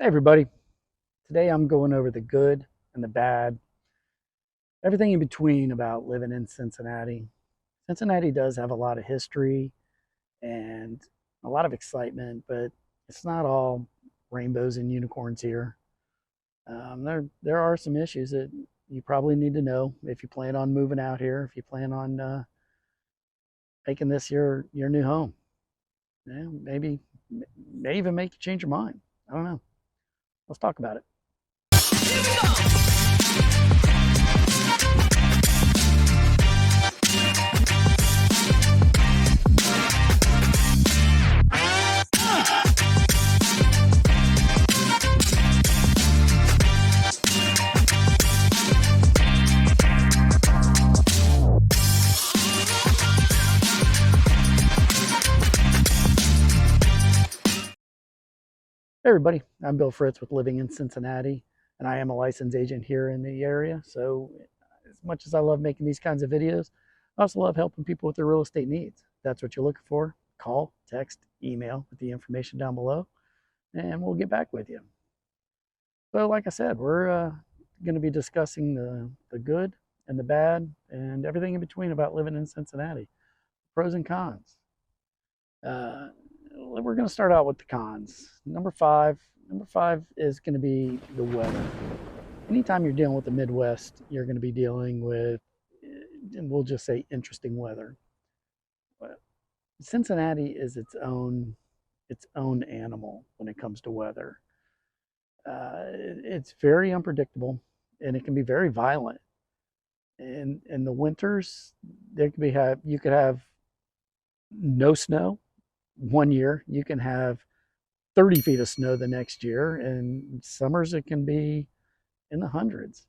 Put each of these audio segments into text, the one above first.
Hey everybody, today I'm going over the good and the bad, everything in between about living in Cincinnati. Cincinnati does have a lot of history and a lot of excitement, but it's not all rainbows and unicorns here. There are some issues that you probably need to know if you plan on moving out here, if you plan on making this your new home. Yeah, maybe may even make you change your mind. I don't know. Let's talk about it. Hey everybody, I'm Bill Fritz with Living in Cincinnati, and I am a licensed agent here in the area. So, as much as I love making these kinds of videos, I also love helping people with their real estate needs. If that's what you're looking for, call, text, email with the information down below, and we'll get back with you. So, like I said, we're going to be discussing the good and the bad and everything in between about living in Cincinnati, pros and cons. Uh, we're going to start out with the cons. Number five. Number five is going to be the weather. Anytime you're dealing with the Midwest, you're going to be dealing with, and we'll just say, interesting weather. But Cincinnati is its own animal when it comes to weather. It's very unpredictable, and it can be very violent. In the winters, you could have no snow one year. You can have 30 feet of snow the next year, and summers it can be in the hundreds.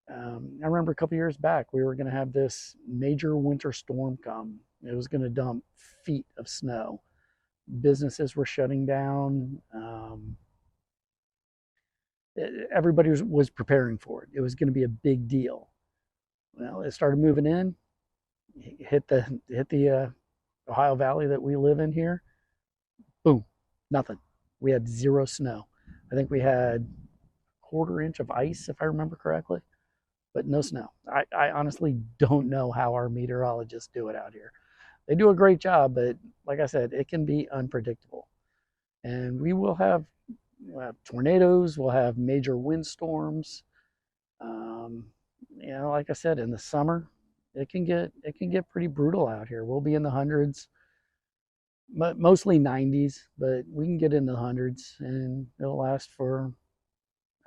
I remember a couple years back, we were going to have this major winter storm come. It was going to dump feet of snow. Businesses were shutting down. Everybody was preparing for it. It was going to be a big deal. Well, it started moving in, hit the Ohio Valley that we live in here. Boom, nothing. We had zero snow. I think we had a quarter inch of ice, if I remember correctly, but no snow. I honestly don't know how our meteorologists do it out here. They do a great job, but like I said, it can be unpredictable. And we'll have tornadoes, we'll have major windstorms. Um, like I said, in the summer, it can get pretty brutal out here. We'll be in the hundreds, mostly 90s, but we can get into the hundreds, and it'll last for,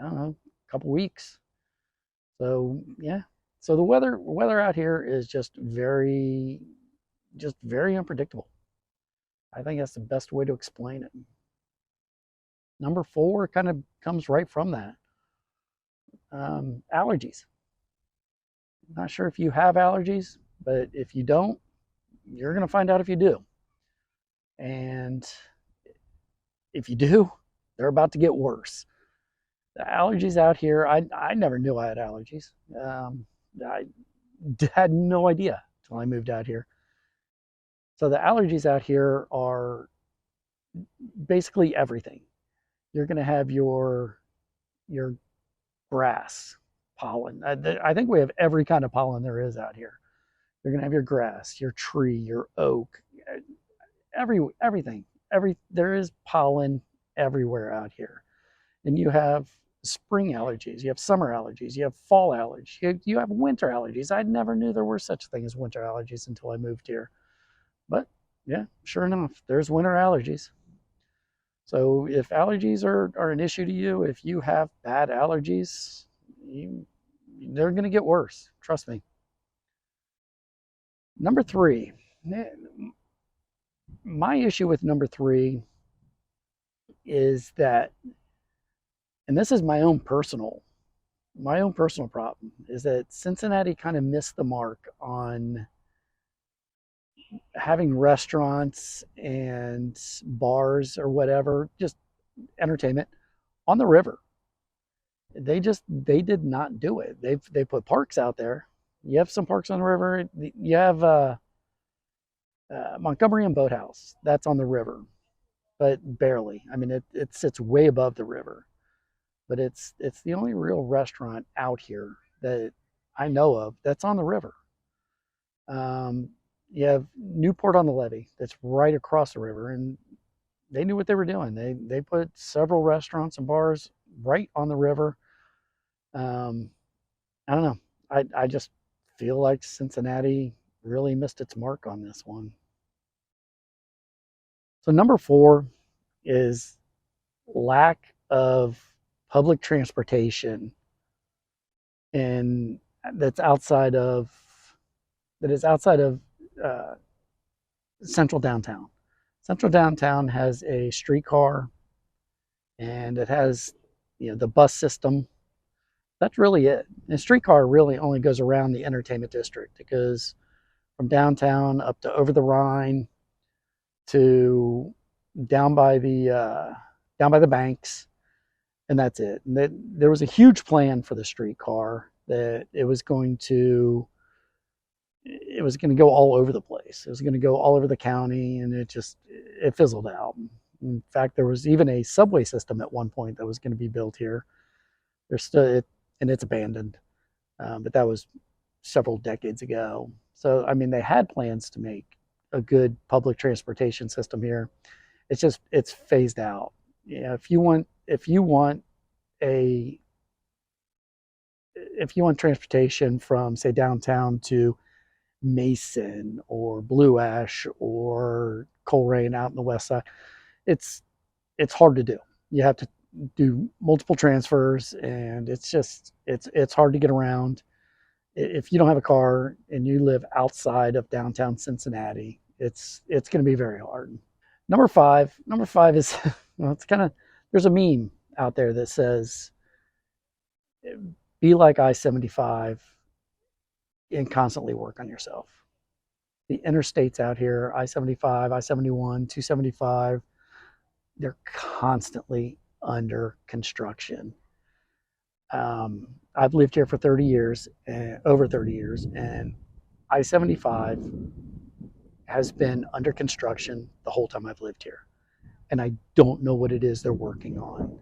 I don't know, a couple weeks. So yeah, so the weather out here is just very unpredictable. I think that's the best way to explain it. Number four kind of comes right from that. Allergies. Not sure if you have allergies, but if you don't, you're going to find out if you do. And if you do, they're about to get worse. The allergies out here, I never knew I had allergies. I had no idea until I moved out here. So the allergies out here are basically everything. You're going to have your grass pollen. I think we have every kind of pollen there is out here. You're going to have your grass, your tree, your oak, everything. There is pollen everywhere out here. And you have spring allergies, you have summer allergies, you have fall allergies, you have winter allergies. I never knew there were such a thing as winter allergies until I moved here. But yeah, sure enough, there's winter allergies. So if allergies are an issue to you, if you have bad allergies, they're going to get worse. Trust me. Number three, my issue with number three is that, and this is my own personal problem, is that Cincinnati kind of missed the mark on having restaurants and bars or whatever, just entertainment on the river. They did not do it. They put parks out there. You have some parks on the river. You have Montgomery and Boathouse. That's on the river. but barely. I mean, it sits way above the river, but it's the only real restaurant out here that I know of that's on the river. Um, you have Newport on the Levee that's right across the river, and they knew what they were doing. They put several restaurants and bars right on the river. Um, I don't know. I just feel like Cincinnati really missed its mark on this one. So number four is lack of public transportation, and that's outside of that is outside of uh, central downtown. Central downtown has a streetcar, and it has the bus system. That's really it. And the streetcar really only goes around the entertainment district. It goes from downtown up to over the Rhine to down by the banks, and that's it. And there was a huge plan for the streetcar that it was going to go all over the place. It was going to go all over the county, and it fizzled out. In fact, there was even a subway system at one point that was going to be built here. There's still it, and it's abandoned, but that was several decades ago. So I mean, they had plans to make a good public transportation system here. It's phased out. A if you want transportation from say downtown to Mason or Blue Ash or Coleraine out in the west side, it's it's hard to do. You have to do multiple transfers, and it's hard to get around. If you don't have a car and you live outside of downtown Cincinnati, it's going to be very hard. Number five is well, it's kind of there's a meme out there that says be like I-75 and constantly work on yourself. The interstates out here, I-75, I-71, 275, they're constantly under construction. I've lived here for 30 years, over 30 years, and I-75 has been under construction the whole time I've lived here. And I don't know what it is they're working on.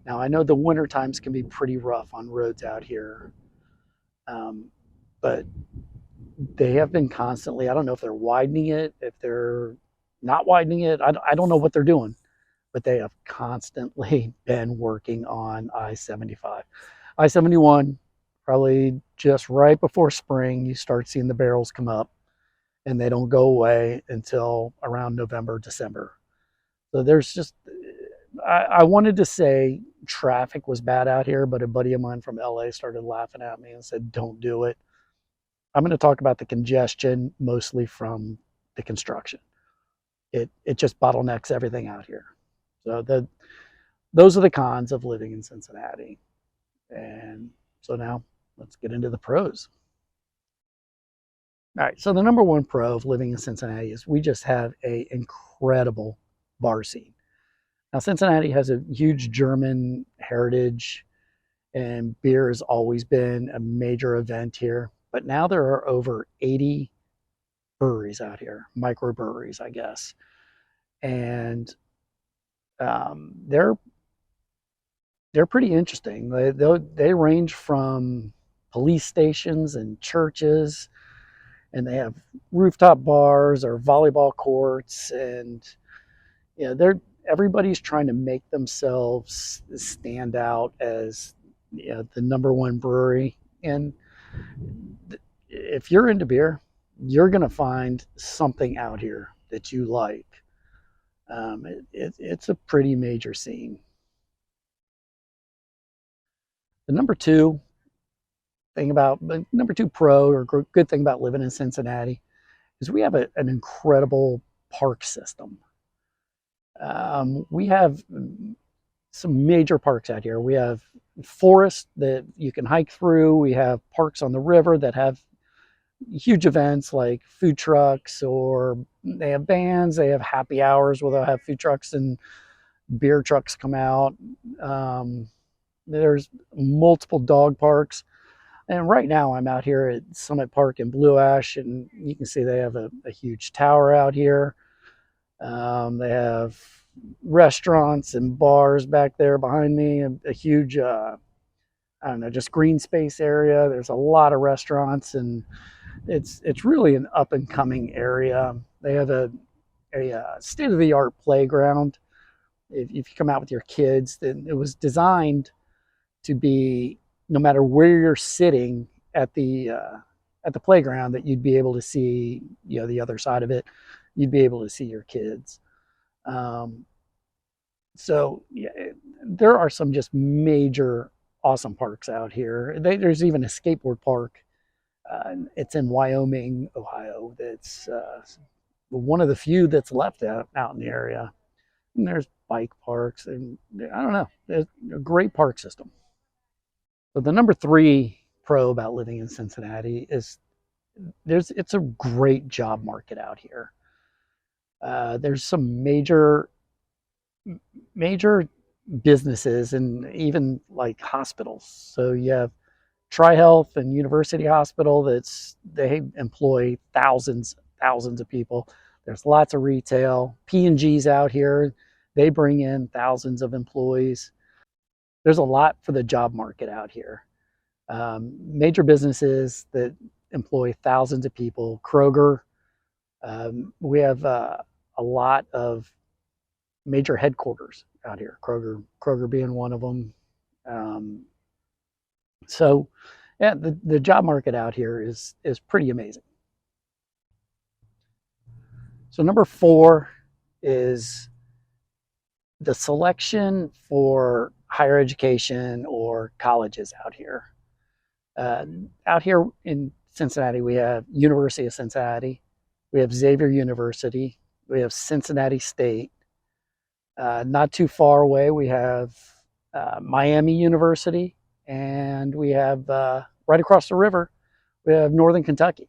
Now, I know the winter times can be pretty rough on roads out here, but they have been constantly, I don't know if they're widening it, if they're not widening it. I don't know what they're doing, but they have constantly been working on I-75. I-71, probably just right before spring, you start seeing the barrels come up, and they don't go away until around November, December. So there's just, I wanted to say traffic was bad out here, but a buddy of mine from LA started laughing at me and said, don't do it. I'm going to talk about the congestion mostly from the construction. It just bottlenecks everything out here. So those are the cons of living in Cincinnati. And so now let's get into the pros. All right, so the number one pro of living in Cincinnati is we just have an incredible bar scene. Now, Cincinnati has a huge German heritage, and beer has always been a major event here. But now there are over 80 breweries out here, microbreweries, I guess. And they're pretty interesting. They range from police stations and churches, and they have rooftop bars or volleyball courts, and they're everybody's trying to make themselves stand out as the number one brewery. And if you're into beer, you're going to find something out here that you like. It's a pretty major scene. The number two pro or good thing about living in Cincinnati is we have an incredible park system. We have some major parks out here. We have forests that you can hike through. We have parks on the river that have huge events like food trucks, or they have bands. They have happy hours where they'll have food trucks and beer trucks come out. There's multiple dog parks. And right now I'm out here at Summit Park in Blue Ash, and you can see they have a huge tower out here. They have restaurants and bars back there behind me, a huge, I don't know, just green space area. There's a lot of restaurants, and it's really an up and coming area. They have a state of the art playground. If you come out with your kids, then it was designed to be, no matter where you're sitting at the playground, that you'd be able to see, the other side of it. You'd be able to see your kids. Um, so yeah, there are some just major awesome parks out here. There's even a skateboard park. It's in Wyoming, Ohio. That's one of the few that's left out in the area. And there's bike parks, and I don't know, there's a great park system. So the number three pro about living in Cincinnati is it's a great job market out here. There's some major businesses and even like hospitals. So you have TriHealth and University Hospital. They employ thousands of people. There's lots of retail. P&G's out here. They bring in thousands of employees. There's a lot for the job market out here. Major businesses that employ thousands of people. Kroger. We have a lot of major headquarters out here. Kroger being one of them. Um, so, yeah, the job market out here is pretty amazing. So number four is the selection for higher education or colleges out here. Out here in Cincinnati, we have University of Cincinnati, we have Xavier University, we have Cincinnati State. Not too far away, we have Miami University, and we have right across the river, we have Northern Kentucky.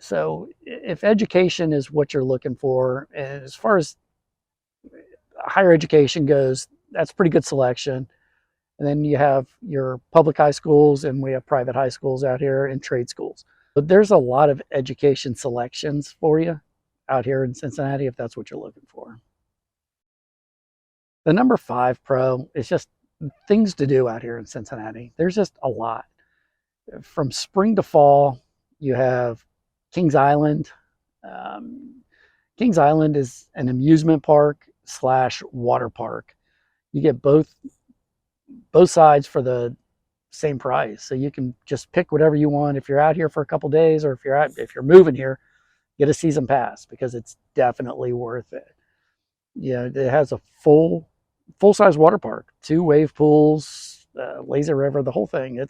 So if education is what you're looking for, and as far as higher education goes, that's pretty good selection. And then you have your public high schools, and we have private high schools out here, and trade schools. But there's a lot of education selections for you out here in Cincinnati if that's what you're looking for. The number five pro is just things to do out here in Cincinnati. There's just a lot. From spring to fall, you have Kings Island. Um, Kings Island is an amusement park slash water park. You get both sides for the same price, so you can just pick whatever you want. If you're out here for a couple days, or if you're moving here, get a season pass because it's definitely worth it. It has a full size water park, two wave pools, lazy river, the whole thing.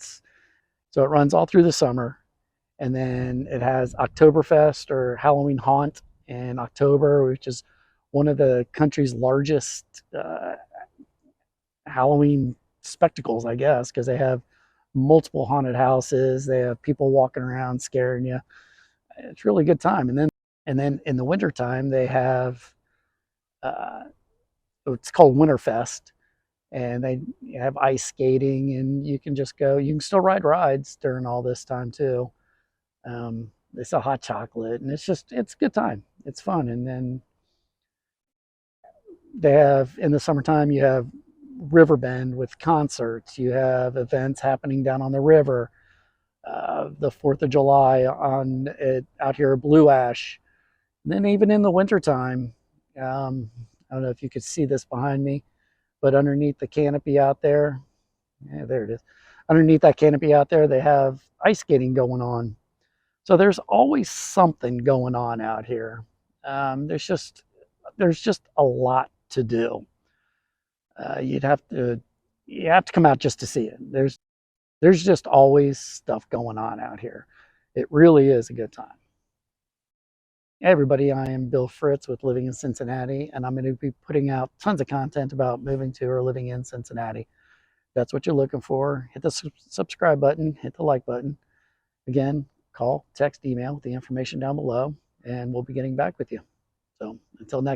So it runs all through the summer, and then it has Oktoberfest or Halloween Haunt in October, which is one of the country's largest Halloween spectacles, I guess, because they have multiple haunted houses. They have people walking around scaring you. It's a really good time. And then in the wintertime, they have uh, it's called Winterfest, and they have ice skating, and you can just go. You can still ride rides during all this time too. They sell hot chocolate, and it's a good time. It's fun. And then they have, in the summertime, you have Riverbend with concerts. You have events happening down on the river. The 4th of July out here at Blue Ash. And then even in the wintertime, I don't know if you could see this behind me, but underneath the canopy out there, yeah, there it is. Underneath that canopy out there, they have ice skating going on. So there's always something going on out here. There's just a lot to do. You'd have to you have to come out just to see it. There's just always stuff going on out here. It really is a good time. Hey everybody, I am Bill Fritz with Living in Cincinnati, and I'm going to be putting out tons of content about moving to or living in Cincinnati. If that's what you're looking for, hit the subscribe button, hit the like button. Again, call, text, email with the information down below, and we'll be getting back with you. So until next